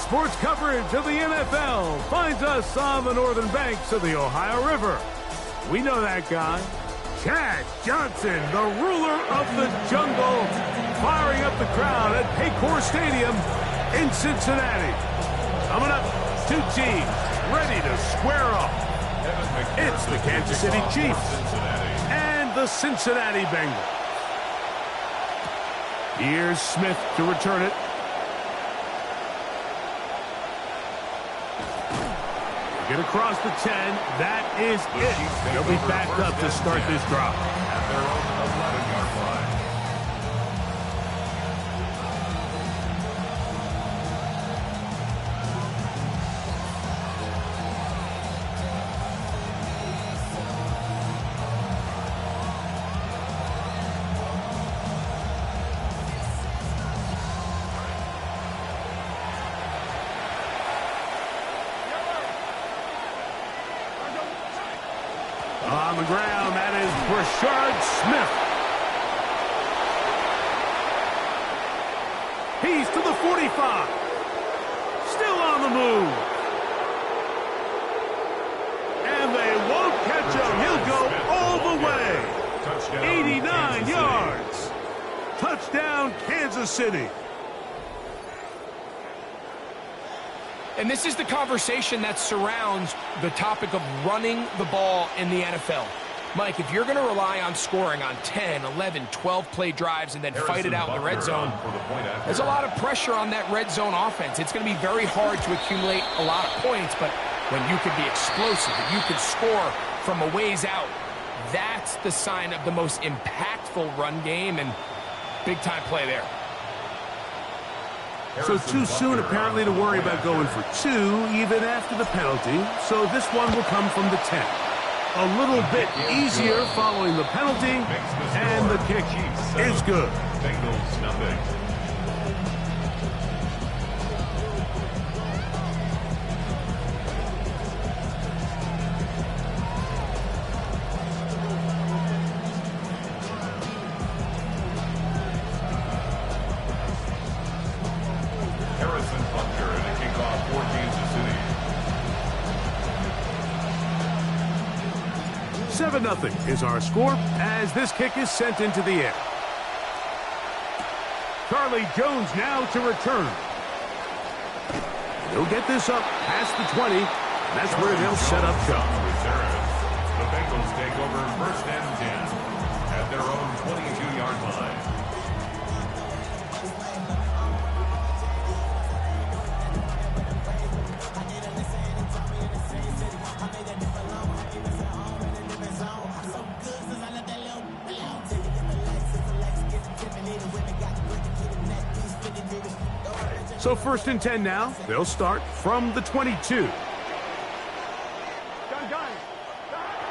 sports coverage of the NFL finds us on the northern banks of the Ohio River. We know that guy, Chad Johnson, the ruler of the jungle, firing up the crowd at Paycor Stadium in Cincinnati. Coming up, two teams ready to square off. It's the Kansas City Chiefs and the Cincinnati Bengals. Here's Smith to return it. Get across the 10. That is it. They'll be backed up to start this drive. At their own 11-yard line. On the ground, that is Brashard Smith. He's to the 45. Still on the move. And they won't catch him. He'll go all the way. 89 yards. Touchdown, Kansas City. And this is the conversation that surrounds the topic of running the ball in the NFL. Mike, if you're going to rely on scoring on 10, 11, 12-play drives and then fight it out in the red zone, there's a lot of pressure on that red zone offense. It's going to be very hard to accumulate a lot of points, but when you can be explosive, and you can score from a ways out, that's the sign of the most impactful run game, and big-time play there. So too soon, apparently, to worry about going for two, even after the penalty. So this one will come from the 10. A little bit easier following the penalty, and the kick is good. Bengals nothing. Nothing is our score as this kick is sent into the air. Charlie Jones now to return. He'll get this up past the 20. And that's where they'll set up shop. The Bengals take over first and 10 at their own 22-yard line. So first and 10 now. They'll start from the 22.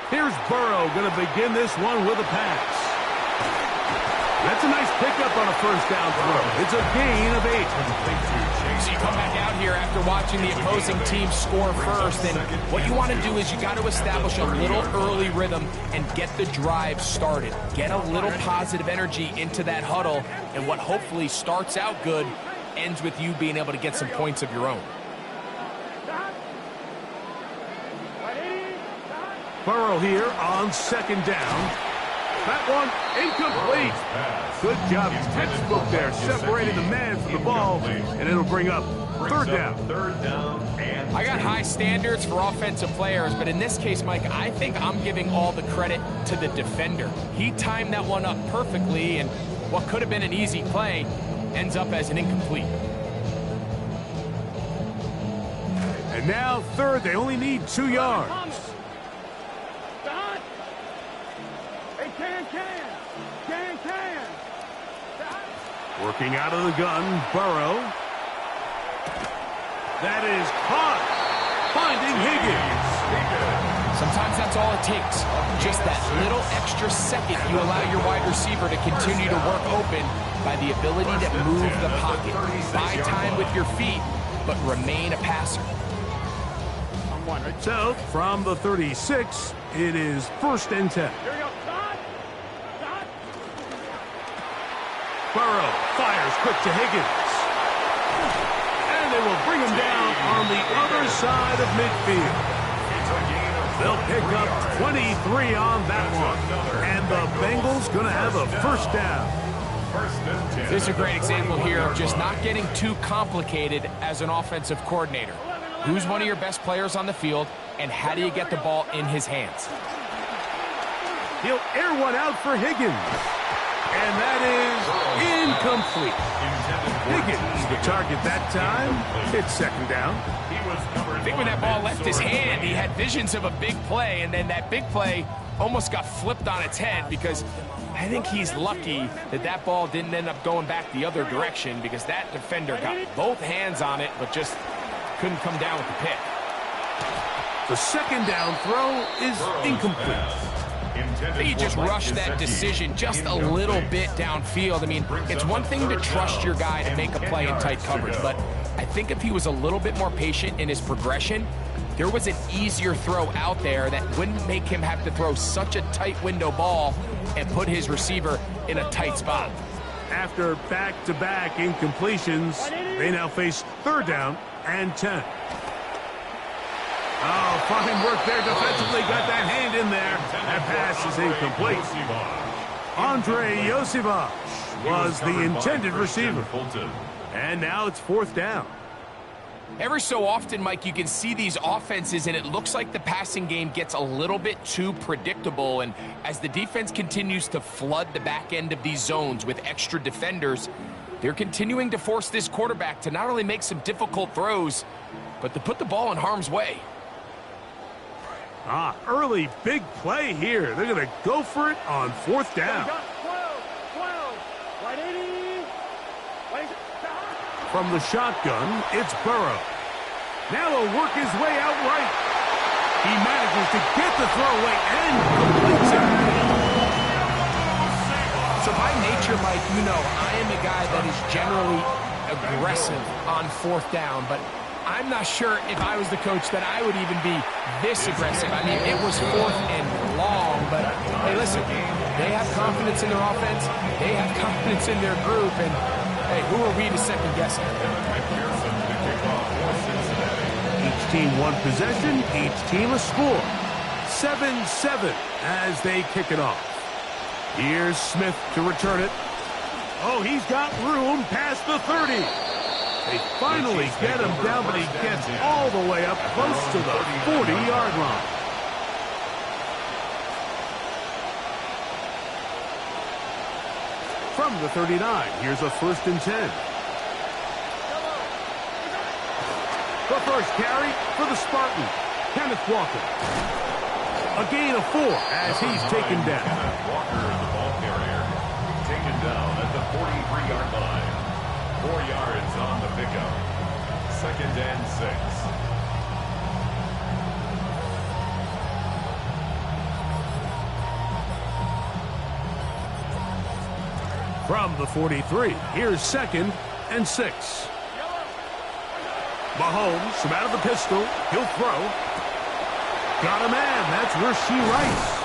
Here's Burrow going to begin this one with a pass. That's a nice pickup on a first down throw. It's a gain of 8. So you come back out here after watching the opposing team score first, and what you want to do is you got to establish a little early rhythm and get the drive started. Get a little positive energy into that huddle, and what hopefully starts out good ends with you being able to get some points of your own. Burrow here on second down. That one incomplete. Good job. Textbook there, separating the man from the ball, and it'll bring up third down. And I got high standards for offensive players, but in this case, Mike, I think I'm giving all the credit to the defender. He timed that one up perfectly, and what could have been an easy play ends up as an incomplete. And now third, they only need 2 yards. Working out of the gun, Burrow. That is caught. Finding Higgins. Sometimes that's all it takes. Just that little extra second you allow your wide receiver to continue to work open by the ability to move the pocket. Buy time with your feet, but remain a passer. So, from the 36, it is first and 10. Burrow fires quick to Higgins. And they will bring him down on the other side of midfield. They'll pick up 23 on that one. And the Bengals going to have a first down. This is a great example here of just not getting too complicated as an offensive coordinator. Who's one of your best players on the field, and how do you get the ball in his hands? He'll air one out for Higgins. And that is incomplete. Higgins, the target that time. It's second down. I think when that ball left his hand, he had visions of a big play, and then that big play almost got flipped on its head because I think he's lucky that that ball didn't end up going back the other direction because that defender got both hands on it but just couldn't come down with the pick. The second down throw is incomplete. He just rushed that decision just a little bit downfield. I mean, it's one thing to trust your guy to make a play in tight coverage, but I think if he was a little bit more patient in his progression, there was an easier throw out there that wouldn't make him have to throw such a tight window ball and put his receiver in a tight spot. After back-to-back incompletions, they now face third down and 10. Oh, fine work there defensively. Got that hand in there. That pass is incomplete. Andre Yosivach was the intended receiver. And now it's fourth down. Every so often, Mike, you can see these offenses, and it looks like the passing game gets a little bit too predictable. And as the defense continues to flood the back end of these zones with extra defenders, they're continuing to force this quarterback to not only make some difficult throws, but to put the ball in harm's way. Early big play here. They're going to go for it on fourth down. From the shotgun, it's Burrow. Now he'll work his way out right. He manages to get the throw away and completes it. So by nature, Mike, you know, I am a guy that is generally aggressive on fourth down, but I'm not sure if I was the coach that I would even be this aggressive. I mean, it was fourth and long, but hey, listen, they have confidence in their offense. They have confidence in their group, and hey, who are we to second guess it? Each team one possession, each team a score. 7-7 as they kick it off. Here's Smith to return it. Oh, he's got room past the 30. They finally get him down, but he gets all the way up close to the 40-yard line. From the 39, here's a 1st and 10. The first carry for the Spartan, Kenneth Walker. A gain of 4 as he's taken down. Kenneth Walker, the ball carrier, taken down at the 43-yard line. 4 yards on the pickup. 2nd and 6. From the 43, here's 2nd and 6. Mahomes from out of the pistol. He'll throw. Got a man. That's Rasheed Rice.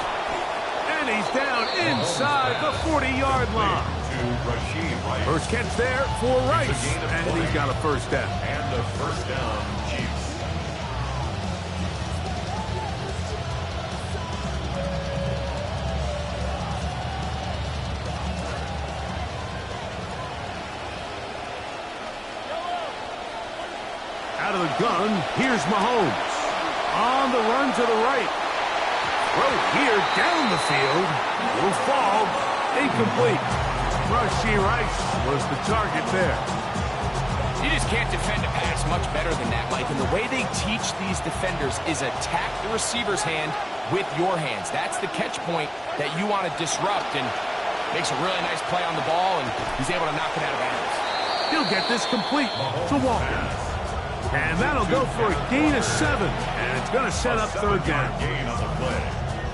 And he's down inside the 40-yard line. First catch there for Rice. And he's got a first down. And the first down, Chiefs. Out of the gun, here's Mahomes. On the run to the right. Throw here down the field. Will fall. Incomplete. Rasheed Rice was the target there. You just can't defend a pass much better than that, Mike. And the way they teach these defenders is attack the receiver's hand with your hands. That's the catch point that you want to disrupt, and makes a really nice play on the ball, and he's able to knock it out of bounds. He'll get this complete to Walker. And that'll go for a gain of 7. And it's going to set up third down.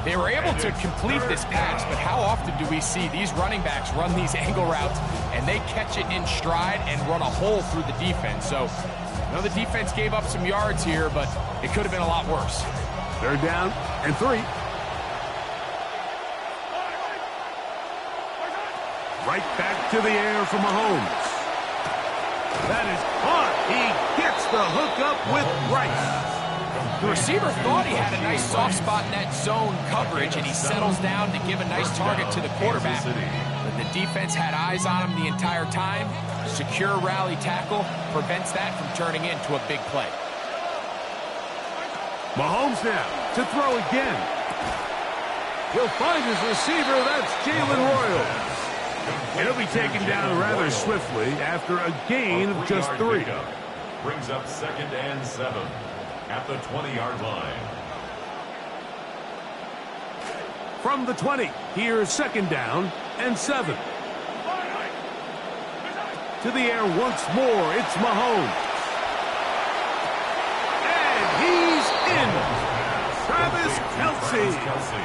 They were able to complete this pass, but how often do we see these running backs run these angle routes and they catch it in stride and run a hole through the defense? So, I know the defense gave up some yards here, but it could have been a lot worse. Third down and 3. Right back to the air for Mahomes. That is caught He gets the hookup with Rice. The receiver thought he had a nice soft spot in that zone coverage, and he settles down to give a nice target to the quarterback. But the defense had eyes on him the entire time. Secure rally tackle prevents that from turning into a big play. Mahomes now to throw again. He'll find his receiver. That's Jalen Royal. He'll be taken down rather swiftly after a gain of just 3. Brings up 2nd and 7 at the 20-yard line. From the 20, here's 2nd down and 7. To the air once more, it's Mahomes. And he's in. Travis Kelce.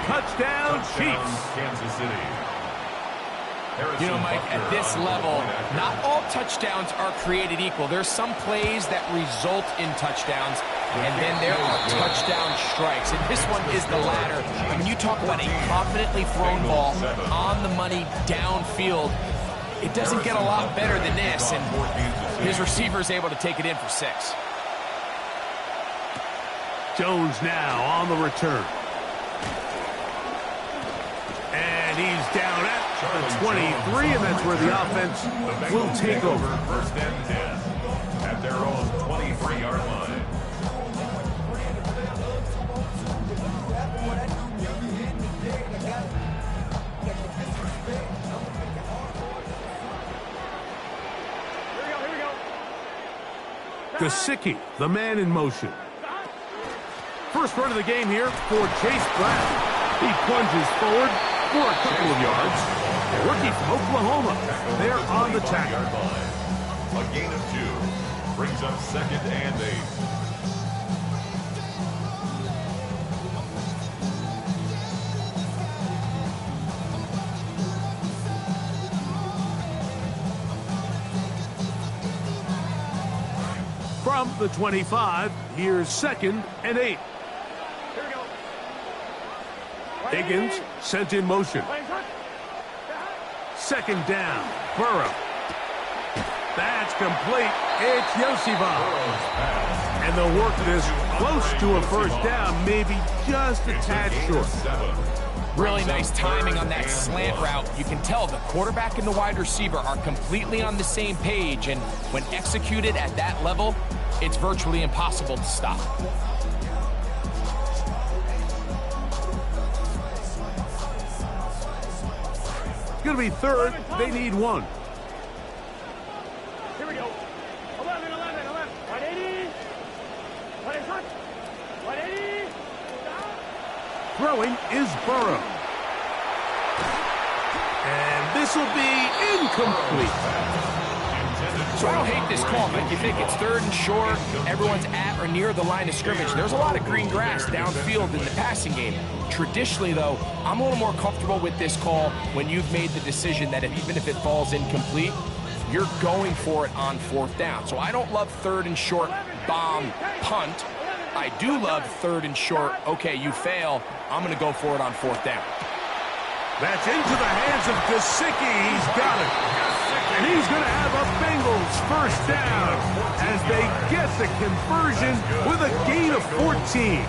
Touchdown, Chiefs. Kansas City. You know, Mike, at this level, not all touchdowns are created equal. There's some plays that result in touchdowns, and then there are touchdown strikes. And this one is the latter. I mean, you talk about a confidently thrown ball on the money downfield. It doesn't get a lot better than this, and his receiver is able to take it in for 6. Jones now on the return. And he's down at the 23, and that's where the offense will take over. 1st and 10 at their own 23-yard line. Gesicki, the man in motion. First run of the game here for Chase Brown. He plunges forward for a couple of yards. A rookie from Oklahoma. They're on the tackle. A gain of 2 brings up 2nd and 8. From the 25, here's 2nd and 8. Higgins sent in motion. 2nd down. Burrow. That's complete. It's Yosivon. And they'll work this close to a 1st down, maybe just a tad short. Really nice timing on that slant route. You can tell the quarterback and the wide receiver are completely on the same page, and when executed at that level, it's virtually impossible to stop. It's going to be 3rd. They need 1. Here we go. 11. 180. 180. Throwing is Burrow. And this will be incomplete. So I don't hate this call, but you think it's 3rd and short, everyone's at or near the line of scrimmage. There's a lot of green grass downfield in the passing game. Traditionally, though, I'm a little more comfortable with this call when you've made the decision that even if it falls incomplete, you're going for it on 4th down. So I don't love 3rd and short, bomb, punt. I do love 3rd and short, okay, you fail, I'm going to go for it on 4th down. That's into the hands of Gesicki. He's got it. And he's going to have a Bengals 1st down as they get the conversion with a gain of 14.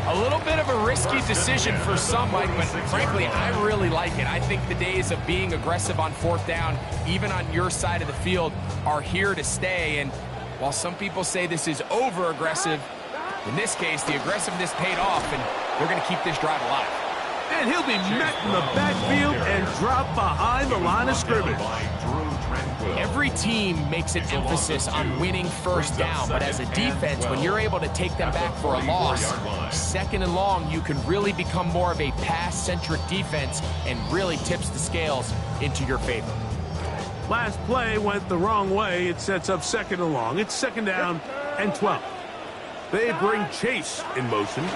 A little bit of a risky decision for some, Mike, but frankly, I really like it. I think the days of being aggressive on 4th down, even on your side of the field, are here to stay. And while some people say this is over-aggressive, in this case, the aggressiveness paid off, and they're going to keep this drive alive. And he'll be met in the backfield and drop behind the line of scrimmage. Every team makes an emphasis on winning 1st down, but as a defense, when you're able to take them back for a loss, 2nd and long, you can really become more of a pass-centric defense and really tips the scales into your favor. Last play went the wrong way. It sets up 2nd and long. It's 2nd down and 12. They bring Chase in motion.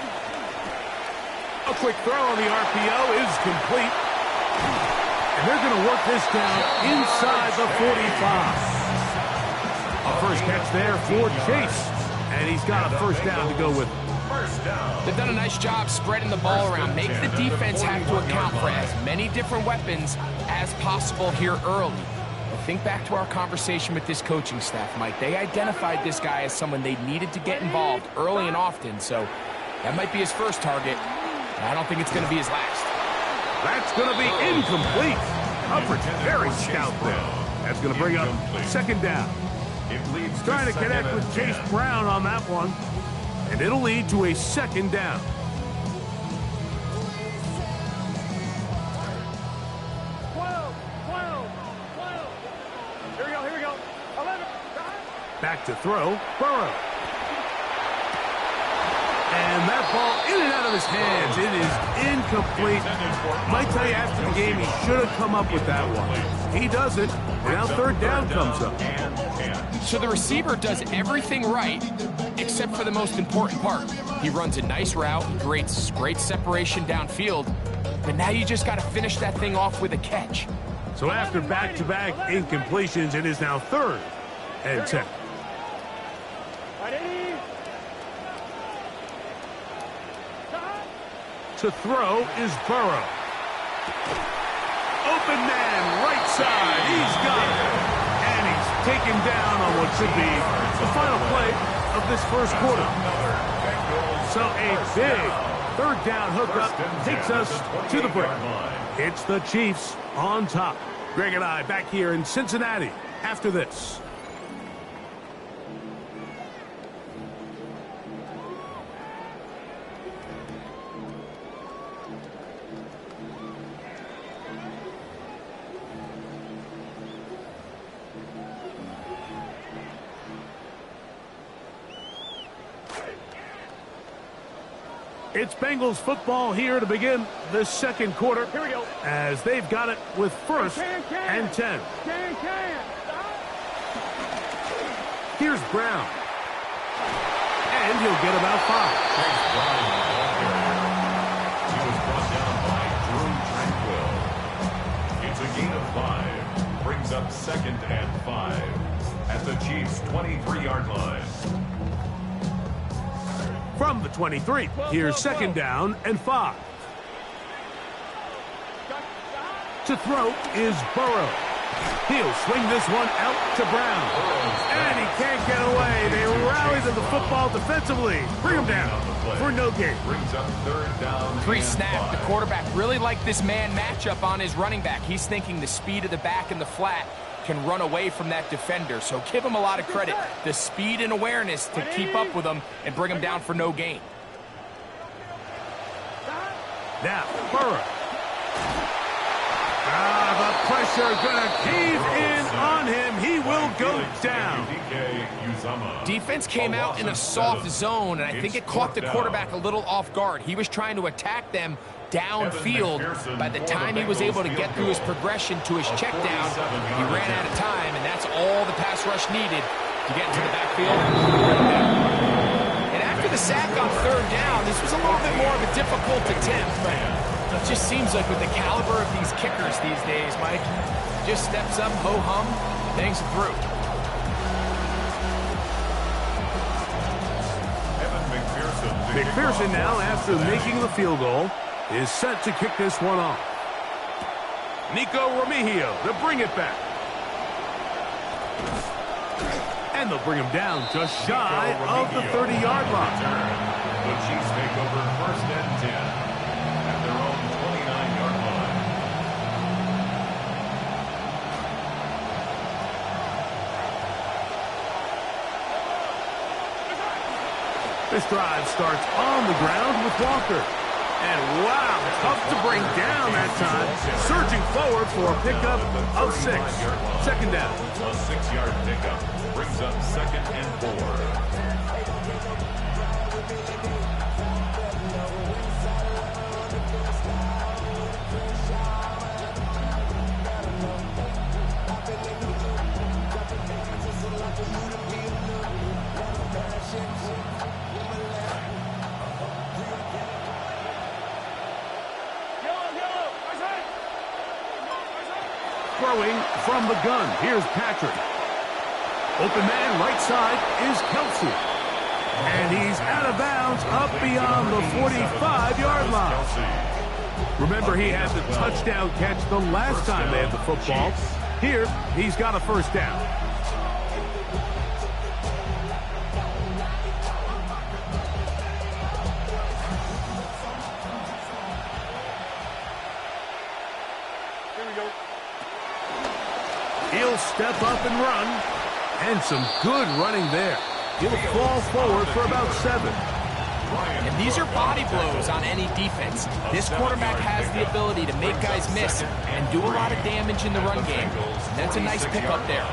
A quick throw on the RPO is complete. And they're going to work this down inside the 45. A first catch there for Chase. And he's got a 1st down to go with him. They've done a nice job spreading the ball around. Make the defense have to account for as many different weapons as possible here early. The think back to our conversation with this coaching staff, Mike. They identified this guy as someone they needed to get involved early and often, so that might be his first target. I don't think it's going to be his last. That's going to be incomplete. Coverage very stout there. That's going to bring up second down. Trying to connect with Chase Brown on that one. And it'll lead to a second down. Here we go. 11. Back to throw, Burrow. And that ball in and out of his hands. It is incomplete. Might tell you after the game he should have come up with that one. He doesn't. Now third down comes up. So the receiver does everything right, except for the most important part. He runs a nice route, creates great separation downfield, but now you just got to finish that thing off with a catch. So after back-to-back incompletions, it is now third and 10. To throw is Burrow. Open man, right side. He's got it. And he's taken down on what should be the final play of this first quarter. So a big third down hookup takes us to the break. It's the Chiefs on top. Greg and I back here in Cincinnati after this. It's Bengals football here to begin the second quarter. Here we go. As they've got it with first and 10. Here's Brown. And he'll get about 5. Chase Brown on the ball carrier. He was brought down by Drew Tranquill. It's a gain of 5. Brings up second and 5 at the Chiefs' 23-yard line. From the 23, here's second down and 5. To throw is Burrow. He'll swing this one out to Brown. And he can't get away. They rally to the football defensively. Bring him down for no gain. Brings up third down. Pre-snap, the quarterback really liked this man matchup on his running back. He's thinking the speed of the back and the flat can run away from that defender. So give him a lot of credit. The speed and awareness to keep up with him and bring him down for no gain. Now, Burrow. The pressure gonna cave in on him. He will go down. Defense came out in a soft zone, and I think it caught the quarterback a little off guard. He was trying to attack them downfield. By the time he was able to get through his progression to his check down, he ran out of time, and that's all the pass rush needed to get into the backfield. And after the sack on third down, this was a little bit more of a difficult attempt, but it just seems like with the caliber of these kickers these days, Mike, just steps up, ho-hum, bangs it through. McPherson now, after making the field goal, is set to kick this one off. Nico Remigio to bring it back. And they'll bring him down just shy of the 30-yard line. The Chiefs take over first and 10 at their own 29-yard line. This drive starts on the ground with Walker. And wow, tough to bring down that time. Surging forward for a pickup of 6. Second down. A 6-yard pickup brings up second and 4. Throwing from the gun. Here's Patrick. Open man, right side, is Kelsey. And he's out of bounds up beyond the 45-yard line. Remember, he had the touchdown catch the last time they had the football. Here, he's got a first down. Here we go. He'll step up and run. And some good running there. He'll fall forward for about 7. And these are body blows on any defense. This quarterback has the ability to make guys miss and do a lot of damage in the run game. And that's a nice pickup there.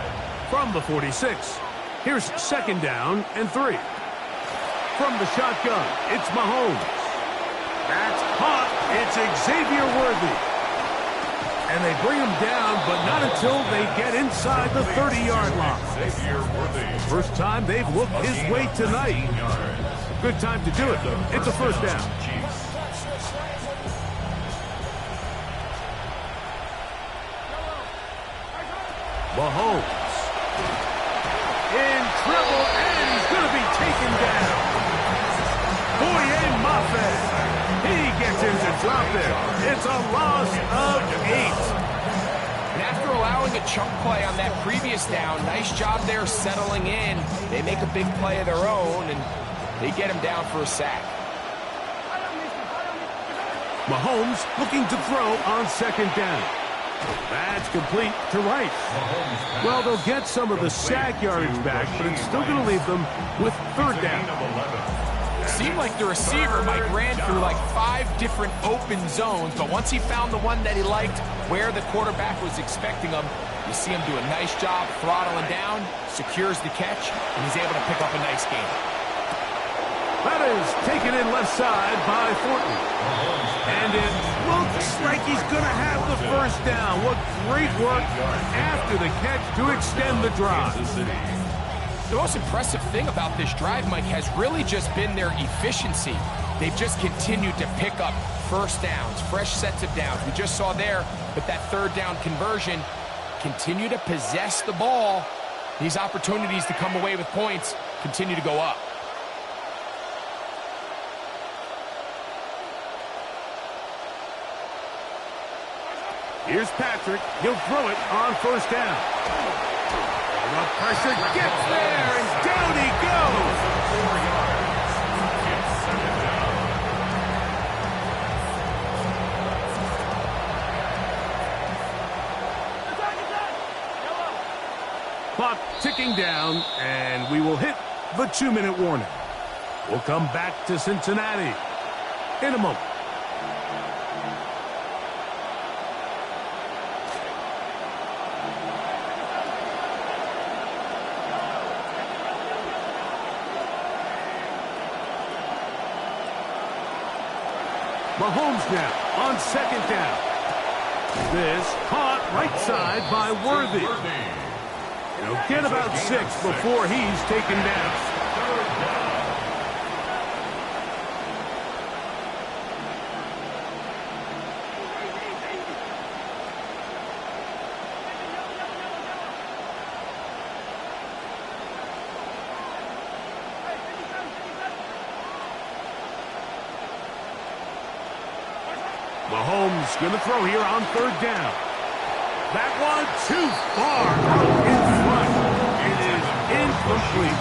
From the 46, here's second down and 3. From the shotgun, it's Mahomes. That's caught. It's Xavier Worthy. And they bring him down, but not until they get inside the 30-yard line. First time they've whooped his way tonight. Good time to do it. It's a first down. Mahomes in trouble, and he's going to be taken down. Boye Mafe. He gets him to drop it. It's a loss of 8. And after allowing a chunk play on that previous down, nice job there settling in. They make a big play of their own, and they get him down for a sack. Mahomes looking to throw on second down. That's complete to Rice. Well, they'll get some of the sack yardage back, but it's still going to leave them with third down. Seemed like the receiver might ran through like 5 different open zones, but once he found the one that he liked, where the quarterback was expecting him, you see him do a nice job throttling down, secures the catch, and he's able to pick up a nice gain. That is taken in left side by Thornton. And it looks like he's going to have the first down. What great work after the catch to extend the drive. The most impressive thing about this drive, Mike, has really just been their efficiency. They've just continued to pick up first downs, fresh sets of downs. We just saw there with that third down conversion, continue to possess the ball. These opportunities to come away with points continue to go up. Here's Patrick. He'll throw it on first down. The pressure gets there, and down he goes. 4 yards. It's second down. Clock ticking down, and we will hit the 2-minute warning. We'll come back to Cincinnati in a moment. Mahomes now on second down. This caught right side by Worthy. He'll get about 6 before he's taken down. Mahomes going to throw here on third down. That one too far out in front. It is incomplete.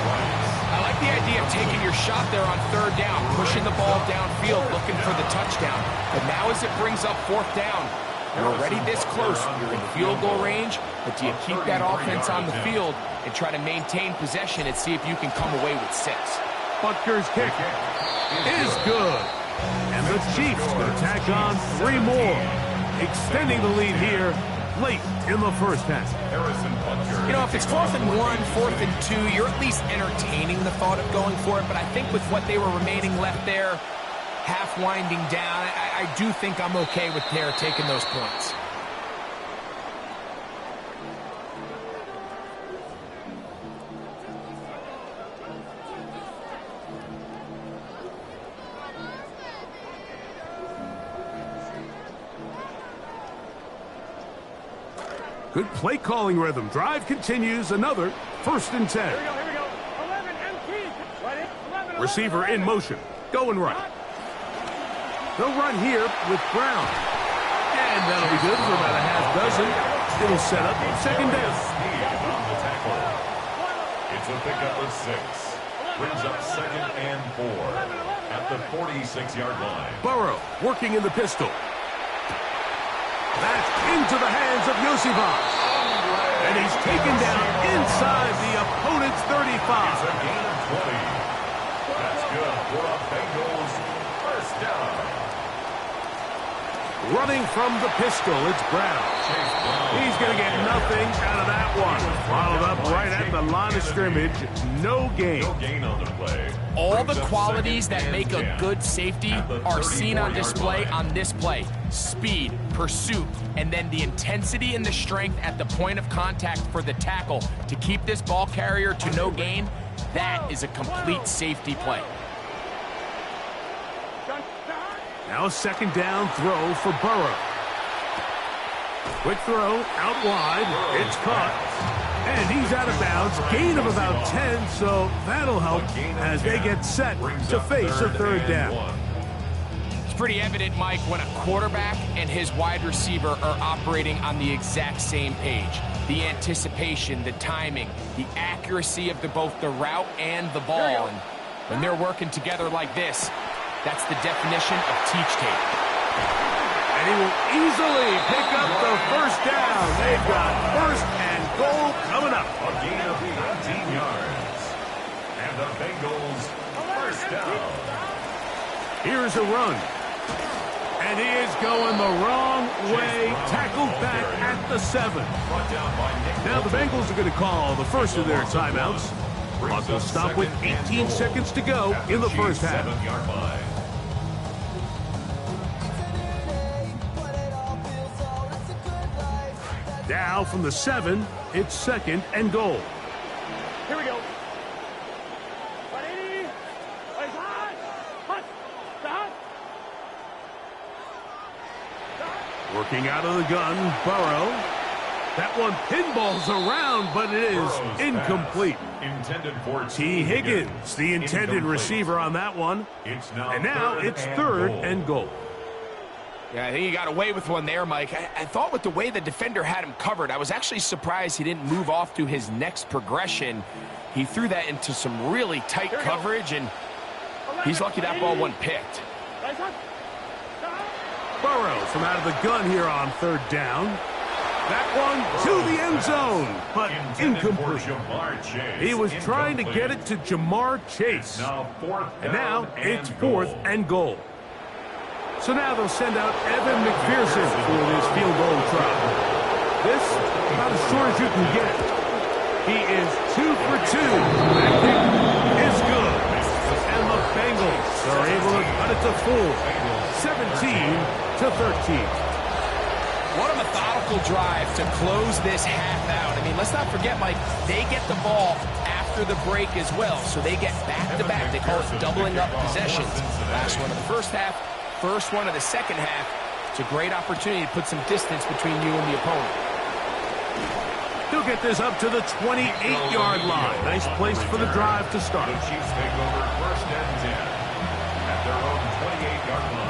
I like the idea of taking your shot there on third down, pushing the ball downfield, looking for the touchdown. But now as it brings up fourth down, you're already this close. You're in field goal range, but do you keep that offense on the field and try to maintain possession and see if you can come away with 6? Butker's kick is good. And the Chiefs will tack on 3 more, extending the lead here late in the first half. You know, if it's 4th and 1, 4th and 2, you're at least entertaining the thought of going for it. But I think with what they were remaining left there, half winding down, I do think I'm okay with their taking those points. Good play calling rhythm. Drive continues. Another 1st and 10. Here we go. 11 and key. Right in. 11. Receiver in motion. Going right. They'll run here with Brown. And that'll be good for about a half dozen. It'll set up second down. Speed on the tackle. It's a pickup of 6. Brings up 2nd and 4 at the 46-yard line. Burrow working in the pistol. That's into the hands of Yosivas. And he's taken down inside the opponent's 35. It's a gain of 20. That's good for a Bengals first down. Running from the pistol, it's Brown. He's going to get nothing out of that one. Followed up right at the line of scrimmage. No gain. No gain on the play. All the qualities that make a good safety are seen on display on this play. Speed, pursuit, and then the intensity and the strength at the point of contact for the tackle to keep this ball carrier to no gain. That is a complete safety play. Now a second down throw for Burrow. Quick throw out wide. It's caught. And he's out of bounds. Gain of about 10, so that'll help as they get set to face a third down. It's pretty evident, Mike, when a quarterback and his wide receiver are operating on the exact same page. The anticipation, the timing, the accuracy of both the route and the ball. And when they're working together like this, that's the definition of teach tape. And he will easily pick up the first down. They've got first and goal coming up. A gain of 19 yards. And the Bengals first down. Here's a run. And he is going the wrong way. Tackled back at the 7. Now the Bengals are going to call the first of their timeouts. Clock will stop with 18 seconds to go in the first half. Now from the 7, it's second and goal. Here we go. 180. Working out of the gun, Burrow. That one pinballs around, but it is incomplete. Intended for T. Higgins, the intended receiver on that one. And now it's third and goal. Yeah, I think he got away with one there, Mike. I thought with the way the defender had him covered, I was actually surprised he didn't move off to his next progression. He threw that into some really tight coverage, and he's lucky that ball wasn't picked. Burrow from out of the gun here on third down. That one to the end zone, but incomplete. He was trying to get it to Jamar Chase. And now it's fourth and goal. So now they'll send out Evan McPherson for this field goal try. This about as short as you can get. He is 2 for 2. That kick is good. And the Bengals are able to cut it to 4, 17-13. What a methodical drive to close this half out. I mean, let's not forget, Mike, they get the ball after the break as well, so they get back-to-back. They call it doubling up possessions. Last one of the first half, first one of the second half. It's a great opportunity to put some distance between you and the opponent. He'll get this up to the 28-yard line. Nice place for the drive to start. The Chiefs take over first and 10 at their own 28-yard line.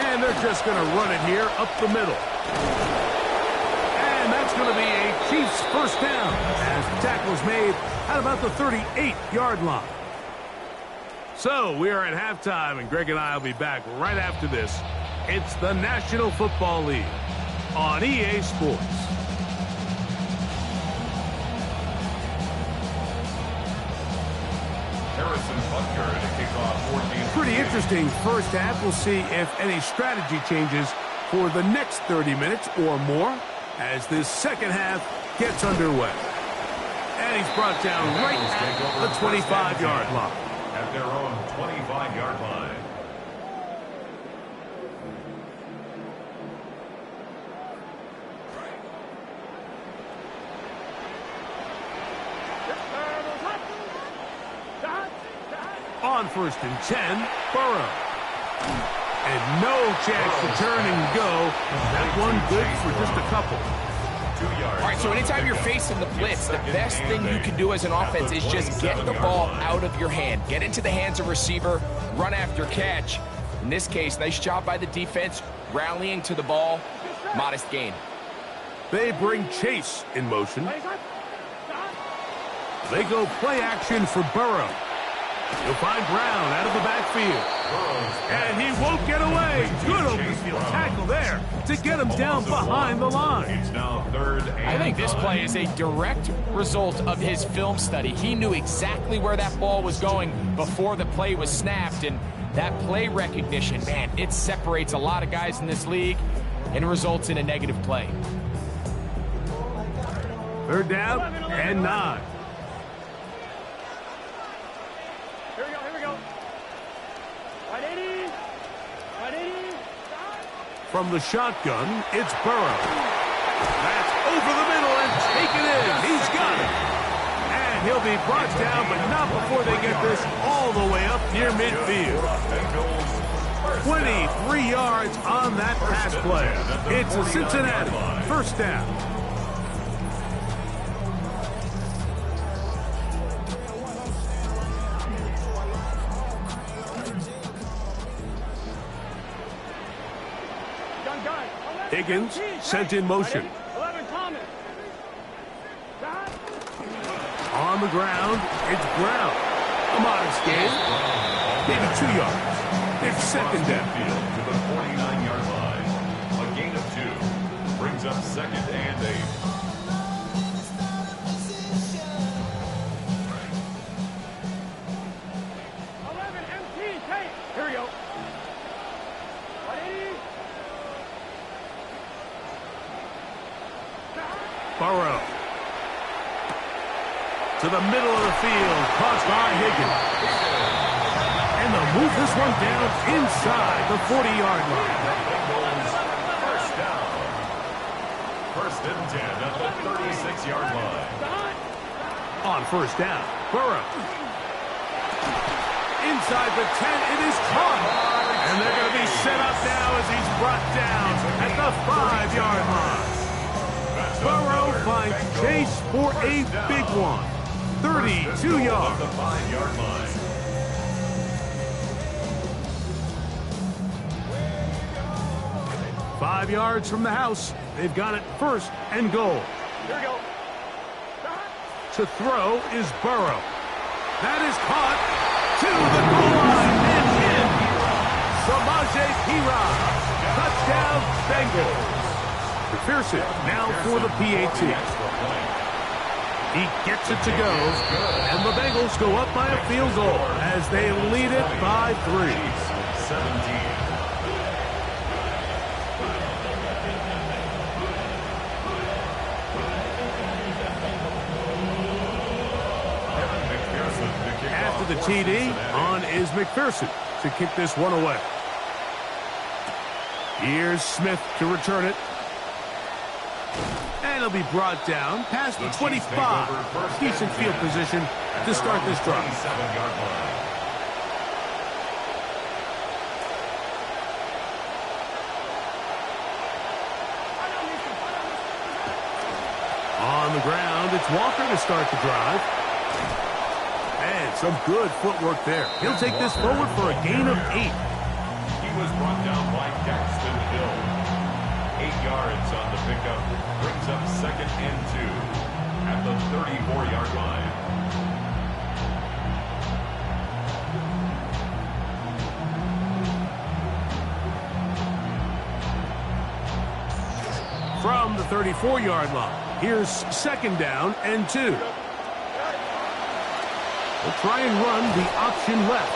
And they're just going to run it here up the middle. And that's going to be a Chiefs first down as the tackle is made at about the 38-yard line. So we are at halftime, and Greg and I will be back right after this. It's the National Football League on EA Sports. Pretty interesting first half. We'll see if any strategy changes for the next 30 minutes or more as this second half gets underway. And he's brought down right at the 25-yard line. At their own 25-yard line. On first and 10, Burrow. And no chance to turn and go. That one good for just a couple. 2 yards. All right, so anytime you're facing the blitz, the best thing you can do as an offense is just get the ball out of your hand. Get into the hands of receiver, run after catch. In this case, nice job by the defense, rallying to the ball, modest gain. They bring Chase in motion. They go play action for Burrow. He'll find Brown out of the backfield. And he won't get away. Good open field tackle there to get him down behind the line. It's now 3rd and I think this play is a direct result of his film study. He knew exactly where that ball was going before the play was snapped, and that play recognition, man, it separates a lot of guys in this league and results in a negative play. 3rd down and 9. Here we go. 180. 180. From the shotgun, it's Burrow. That's over the middle and taken in. He's got it. And he'll be brought down, but not before they get this all the way up near midfield. 23 yards on that pass play. It's a Cincinnati 1st down. Higgins sent in motion. 11 Thomas. On the ground, it's Brown. A modest gain. Maybe 2 yards. It's 2nd down. To the 49-yard line. A gain of 2 brings up 2nd and 8. Here we go. 180. Burrow. To the middle of the field. Caught by Higgins. And they'll move this one down inside the 40-yard line. First down. 1st and 10 at the 36-yard line. On 1st down, Burrow. Inside the 10, it is caught. And they're going to be set up now as he's brought down at the 5-yard line. Burrow finds Chase for a big one. 32 yards. The 5-yard line. Five yards from the house. They've got it 1st and goal. Here we go. To throw is Burrow. That is caught to the goal line and in. Samaje Perine. Touchdown Bengals. McPherson now for the PAT. He gets it to go, and the Bengals go up by a field goal as they lead it by 3. 17. After the TD, on is McPherson to kick this one away. Here's Smith to return it. And he'll be brought down past the 25. Decent field position to start this drive. 27-yard line. On the ground, it's Walker to start the drive. And some good footwork there. He'll take this forward for a gain of 8. He was brought down by Daxton Hill. 8 yards on the pickup. Brings up 2nd and 2 at the 34-yard line. From the 34-yard line, here's 2nd down and 2. They'll try and run the option left.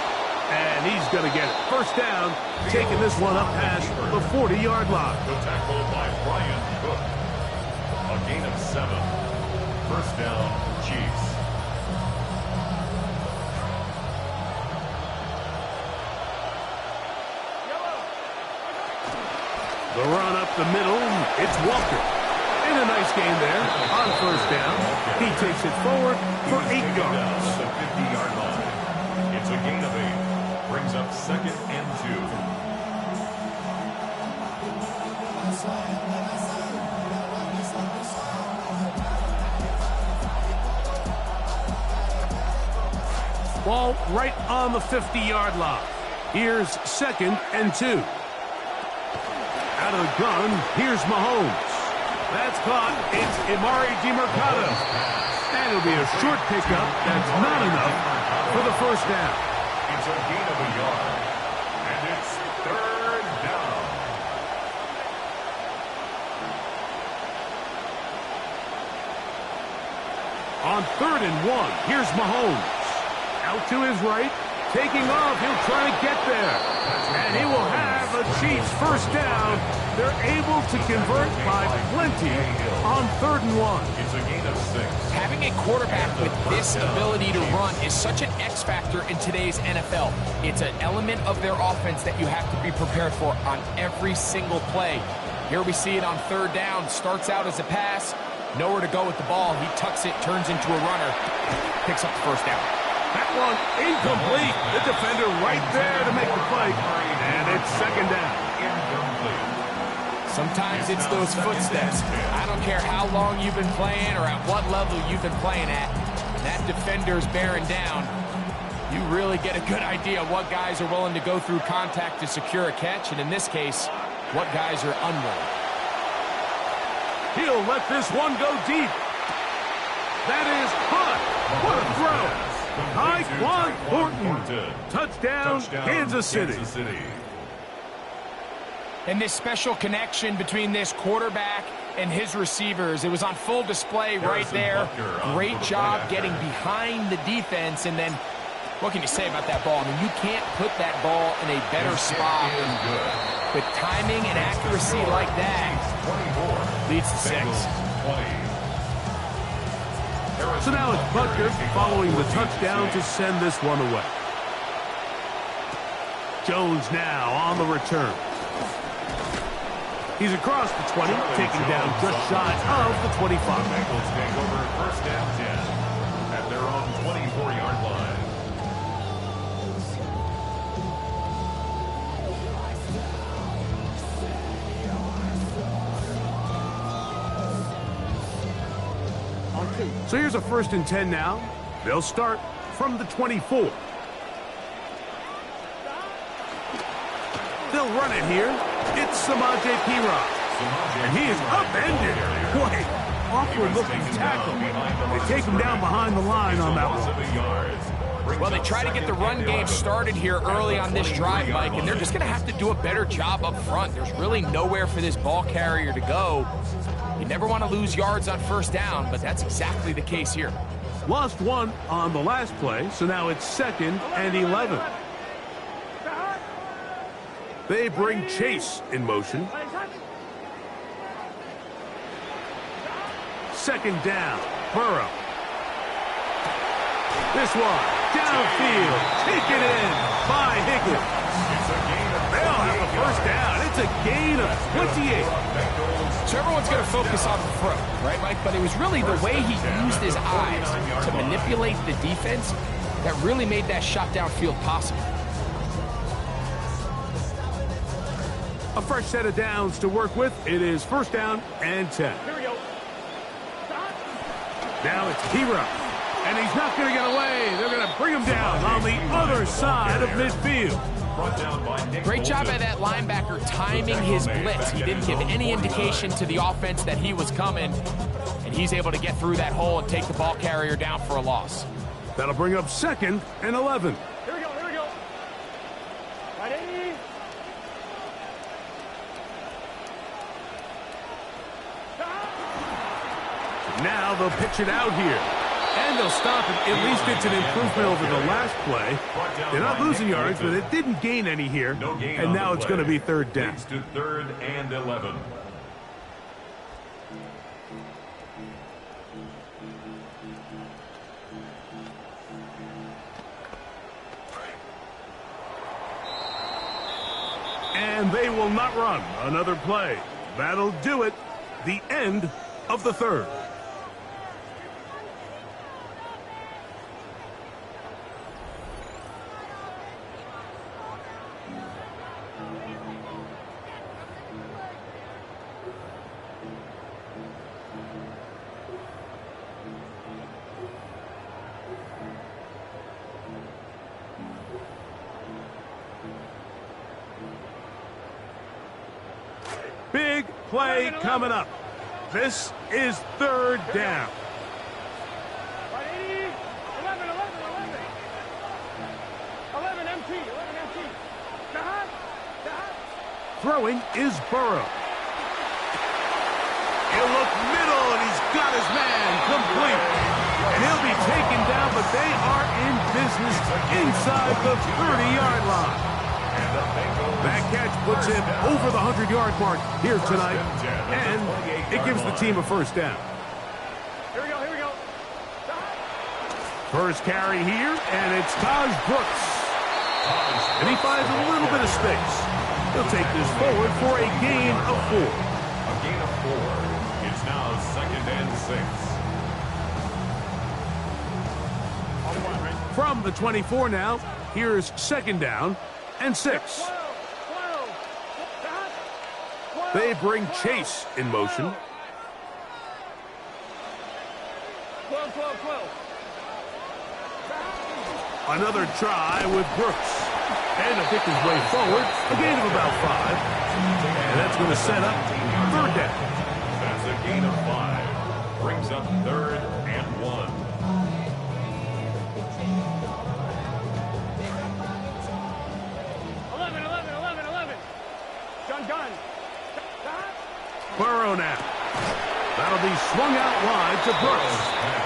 And he's going to get it. 1st down, taking this one up past the 40-yard line. The tackle by Brian Cook. A gain of 7. 1st down, Chiefs. The run up the middle, it's Walker. And a nice gain there on 1st down. He takes it forward for 8 yards. At the 50-yard line. It's a gain of 8. Brings up 2nd and 2. Ball right on the 50-yard line. Here's 2nd and 2. Out of the gun, here's Mahomes. That's caught. It's Imari DiMercado. And it'll be a short pickup. That's not enough for the first down. It's a gain of a yard. And it's 3rd down. On 3rd and 1, here's Mahomes. Out to his right. Taking off. He'll try to get there. And he will have a Chiefs first down. They're able to convert by plenty on 3rd and 1. It's a gain of 6. Having a quarterback with this ability to run is such an X factor in today's NFL. It's an element of their offense that you have to be prepared for on every single play. Here we see it on 3rd down. Starts out as a pass. Nowhere to go with the ball. He tucks it, turns into a runner. Picks up the first down. That one incomplete. The defender right there to make the play. And it's 2nd down. Incomplete. Sometimes it's those footsteps. I don't care how long you've been playing or at what level you've been playing at. When that defender's bearing down, you really get a good idea of what guys are willing to go through contact to secure a catch, and in this case, what guys are unwilling. He'll let this one go deep. That is hot. What a throw. Tyquan Thornton. Touchdown, Kansas City. And this special connection between this quarterback and his receivers, it was on full display right there. Great job getting behind the defense, and then what can you say about that ball? I mean, you can't put that ball in a better spot. And with timing and accuracy like that, leads to 6. So now it's Butker following the touchdown to send this one away. Jones now on the return. He's across the 20, taking down just shy of the 25. Bengals take over 1st and 10 at their own 24-yard line. So here's a 1st and 10 now. They'll start from the 24. They'll run it here. It's Samaje Perine. And he is upended. What an awkward-looking tackle. They take him down behind the line on that one. Well, they try to get the run game started here early on this drive, Mike, and they're just going to have to do a better job up front. There's really nowhere for this ball carrier to go. You never want to lose yards on 1st down, but that's exactly the case here. Lost 1 on the last play, so now it's 2nd and 11. They bring Chase in motion. 2nd down, Burrow. This one, downfield, taken in by Higgins. They'll have a 1st down. It's a gain of 28. So everyone's going to focus on the throw, right, Mike? But it was really the way he used his eyes to manipulate the defense that really made that shot downfield possible. A fresh set of downs to work with. It is 1st down and 10. Here we go. Now it's Perine. And he's not going to get away. They're going to bring him down on the other side of midfield. Great job by that linebacker timing his blitz. He didn't give any indication to the offense that he was coming, and he's able to get through that hole and take the ball carrier down for a loss. That'll bring up 2nd and 11. Here we go, here we go. Ready? Now they'll pitch it out here. And they'll stop it. At least it's an improvement over the last play. They're not losing yards, but it didn't gain any here. And now it's going to be 3rd down. Leads to 3rd and 11. And they will not run another play. That'll do it. The end of the 3rd. play coming up. This is third down. 180. 11, 11, 11. 11 MT, 11 MT. Dahad. Throwing is Burrow. He'll look middle, and he's got his man complete. And he'll be taken down, but they are in business inside the 30-yard line. That catch puts him over the 100-yard mark here tonight, and it gives the team a first down. Here we go. First carry here, and it's Taj Brooks. And he finds a little bit of space. He'll take this forward for a gain of 4. A gain of 4. It's now 2nd and 6. From the 24 now, here's 2nd down and 6. 12. They bring Chase in motion. 12. Another try with Brooks. And he'll pick his way forward, a gain of about 5. And that's going to set up third down. That's a gain of 5. Brings up 3rd and 1. Gun. Burrow now. That'll be swung out wide to Brooks.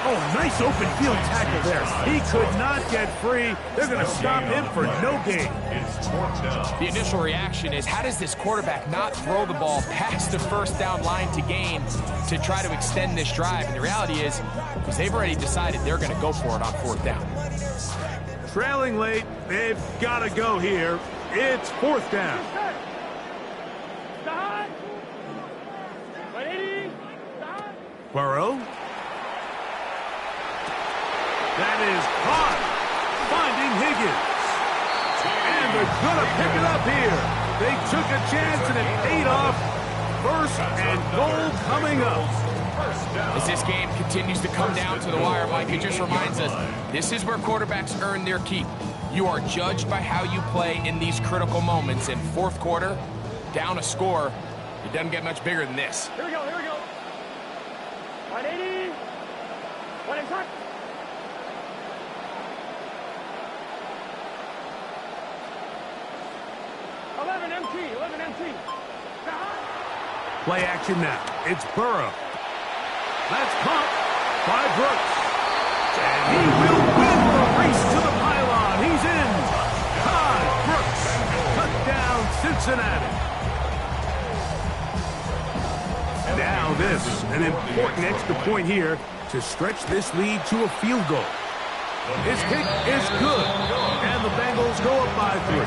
Oh, nice open field tackle there. He could not get free. They're going to stop him for no gain. It's 4th down. The initial reaction is, how does this quarterback not throw the ball past the first down line to gain to try to extend this drive? And the reality is, because they've already decided they're going to go for it on 4th down. Trailing late, they've got to go here. It's 4th down. Burrow. That is caught. Finding Higgins. And they're going to pick it up here. They took a chance and it paid off. 1st and goal coming up. As this game continues to come down to the wire, Mike, it just reminds us, this is where quarterbacks earn their keep. You are judged by how you play in these critical moments. In 4th quarter, down a score, it doesn't get much bigger than this. Here we go. 180. 1 and touch. 11 MT. Play action now. It's Burrow. That's caught by Brooks. And he will win the race to the pylon. He's in. Todd Brooks. Touchdown, Cincinnati. Now this, an important extra point here to stretch this lead to a field goal. His kick is good, and the Bengals go up by 3.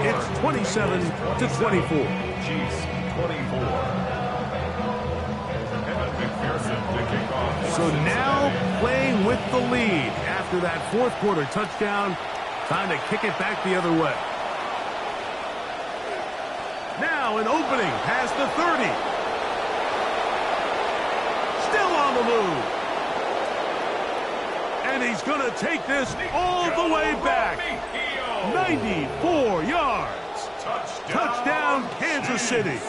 It's 27-24. Chiefs 24. Evan McPherson to kick off. So now playing with the lead after that 4th quarter touchdown, time to kick it back the other way. Now an opening past the 30. Still on the move. And he's going to take this all the way back. 94 yards. Touchdown, Kansas City.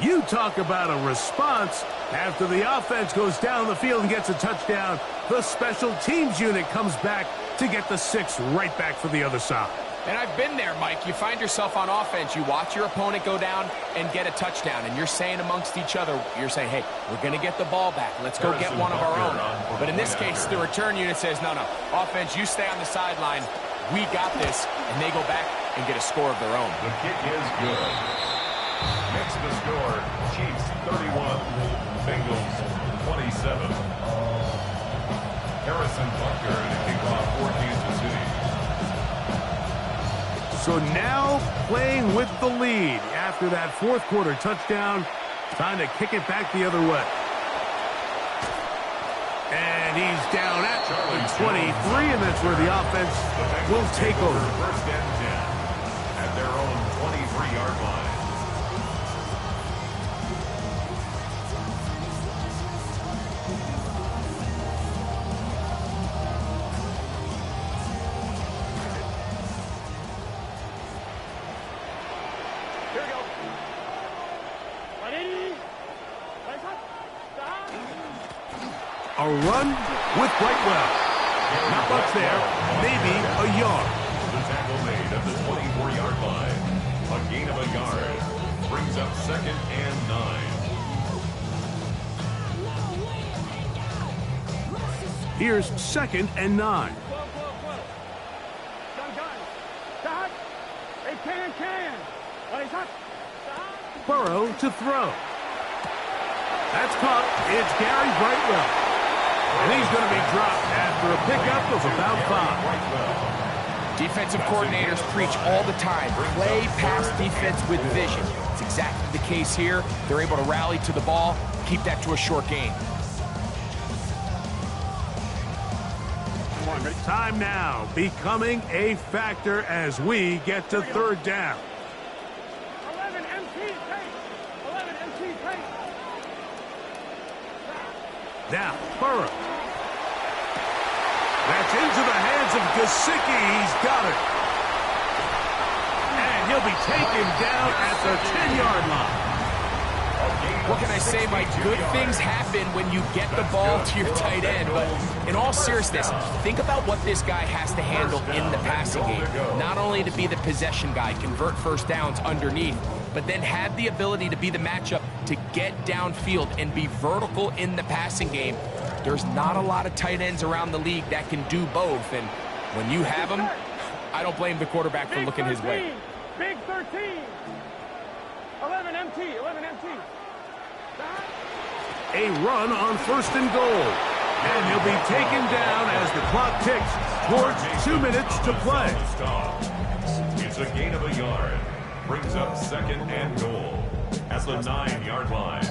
You talk about a response. After the offense goes down the field and gets a touchdown, the special teams unit comes back to get the 6 right back for the other side. And I've been there, Mike. You find yourself on offense, you watch your opponent go down and get a touchdown, and you're saying amongst each other, you're saying, hey, we're going to get the ball back. Let's go get one of our own. But in this case, the return unit says, no, offense, you stay on the sideline. We got this. And they go back and get a score of their own. The kick is good. Makes the score, Chiefs 31, Bengals 27. Harrison Butker to kick off for Kansas City. So now playing with the lead after that 4th quarter touchdown, time to kick it back the other way. And he's down at the 23, and that's where the offense will take over. 1st and 10 at their own 23-yard line. Ready? A run with Brightwell. Not much there, maybe a yard. The tackle made at the 24-yard line. A gain of a yard. Brings up 2nd and 9. Here's 2nd and 9. Burrow to throw. That's caught. It's Gary Brightwell. And he's going to be dropped after a pickup of about 5. Defensive coordinators preach all the time, play pass defense with vision. It's exactly the case here. They're able to rally to the ball, keep that to a short gain. Time now becoming a factor as we get to 3rd down. 11 MT, take. 11 MT, take. Now, Burrow. That's into the hands of Gesicki. He's got it. And he'll be taken down at the 10-yard line. What can I say, Mike? Good things happen when you get the ball to your tight end. But in all seriousness, think about what this guy has to handle in the passing game. Not only to be the possession guy, convert first downs underneath, but then have the ability to be the matchup to get downfield and be vertical in the passing game. There's not a lot of tight ends around the league that can do both. And when you have them, I don't blame the quarterback for looking his way. Big 13. 11 MT, 11 MT. A run on 1st and goal. And he'll be taken down as the clock ticks towards 2 minutes to play. It's a gain of a yard. Brings up 2nd and goal at the 9-yard line.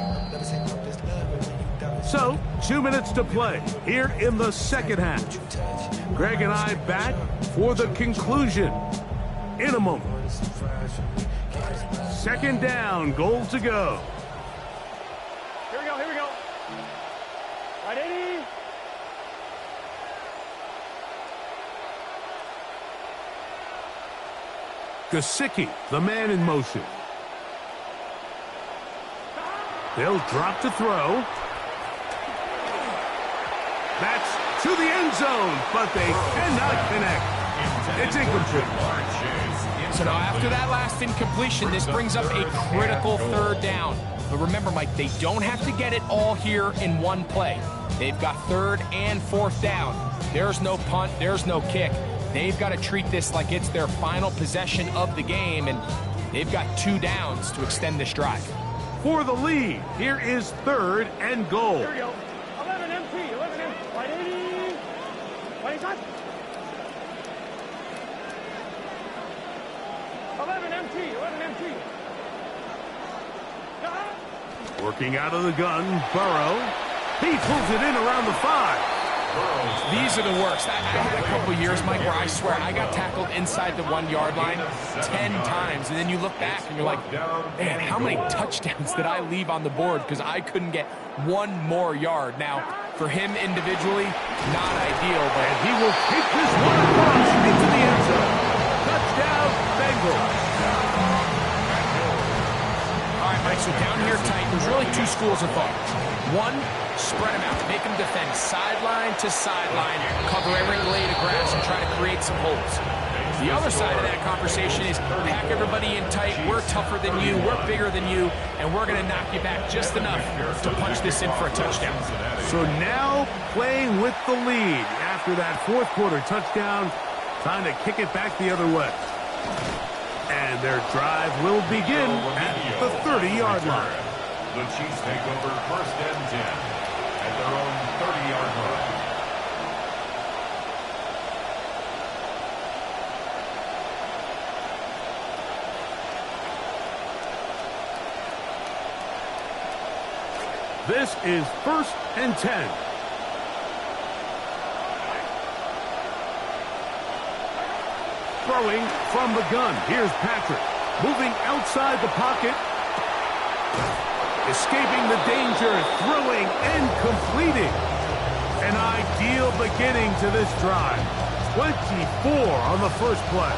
So, 2 minutes to play here in the 2nd half. Greg and I back for the conclusion in a moment. 2nd down, goal to go. Here we go, here we go. Right, 80. Gesicki, the man in motion. They'll drop to throw. That's to the end zone, but they cannot connect. It's incomplete. So now after that last incompletion, this brings up a critical 3rd down. But remember, Mike, they don't have to get it all here in one play. They've got 3rd and 4th down. There's no punt, there's no kick. They've got to treat this like it's their final possession of the game, and they've got 2 downs to extend this drive. For the lead, here is 3rd and goal. Here we go. 11 MT, 11 MT. Right, 80. Right, touch. 11 MT, 11 MT. Working out of the gun, Burrow. He pulls it in around the 5. These are the worst. I had a couple years, Mike, where I swear I got tackled inside the 1-yard line 10 times. And then you look back and you're like, man, how many touchdowns did I leave on the board because I couldn't get 1 more yard? Now, for him individually, not ideal, but he will kick this one across into the end zone. Touchdown, Bengals. All right, Mike, so down here tight, there's really 2 schools of thought. One, spread them out, make them defend sideline to sideline, cover every blade of grass, and try to create some holes. The other side of that conversation is pack everybody in tight. We're tougher than you, we're bigger than you, and we're going to knock you back just enough to punch this in for a touchdown. So now playing with the lead after that 4th quarter touchdown, time to kick it back the other way. And their drive will begin at the 30-yard line. The Chiefs take over 1st and 10 at their own 30-yard line. This is 1st and 10. Throwing from the gun. Here's Patrick. Moving outside the pocket. Escaping the danger. Throwing and completing. An ideal beginning to this drive. 24 on the first play.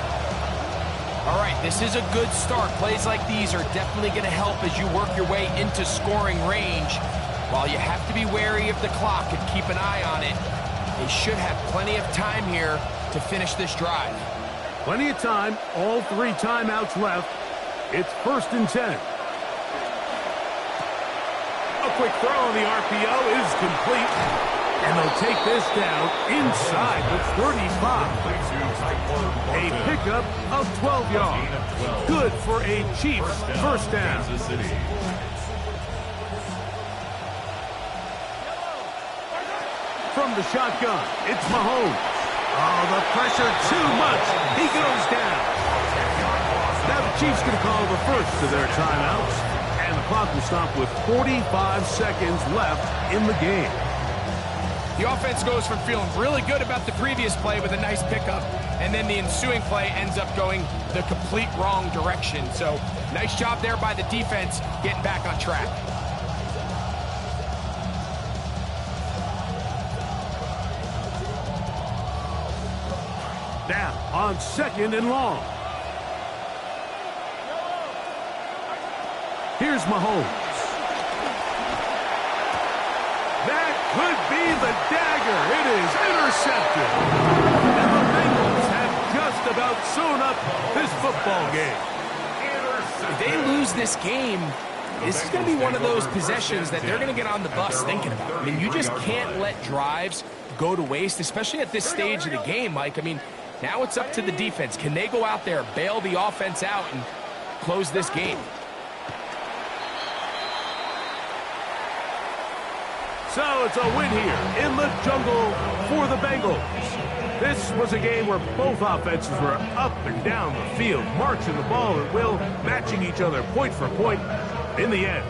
All right, this is a good start. Plays like these are definitely going to help as you work your way into scoring range. While you have to be wary of the clock and keep an eye on it, they should have plenty of time here to finish this drive. Plenty of time, all 3 timeouts left. It's 1st and 10. A quick throw on the RPO is complete. And they'll take this down inside the 35. A pickup of 12 yards. Good for a Chiefs first down. From the shotgun, it's Mahomes. Oh, the pressure too much. He goes down. Now the Chiefs going to call the first of their timeouts. And the clock will stop with 45 seconds left in the game. The offense goes from feeling really good about the previous play with a nice pickup, and then the ensuing play ends up going the complete wrong direction. So nice job there by the defense getting back on track. Now on 2nd and long. Here's Mahomes. That could be the dagger. It is intercepted. And the Bengals have just about sewn up this football game. If they lose this game, this is going to be one of those possessions that they're going to get on the bus thinking about. I mean, you just can't let drives go to waste, especially at this stage of the game, Mike. I mean, now it's up to the defense. Can they go out there, bail the offense out, and close this game? So it's a win here in the jungle for the Bengals. This was a game where both offenses were up and down the field, marching the ball at will, matching each other point for point. In the end,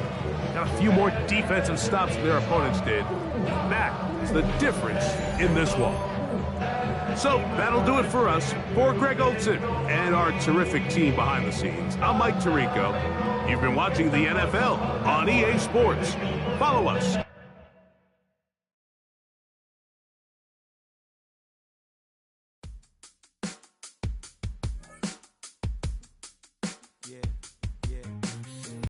got a few more defensive stops than their opponents did. That is the difference in this one. So that'll do it for us. For Greg Olson and our terrific team behind the scenes, I'm Mike Tirico. You've been watching the NFL on EA Sports. Follow us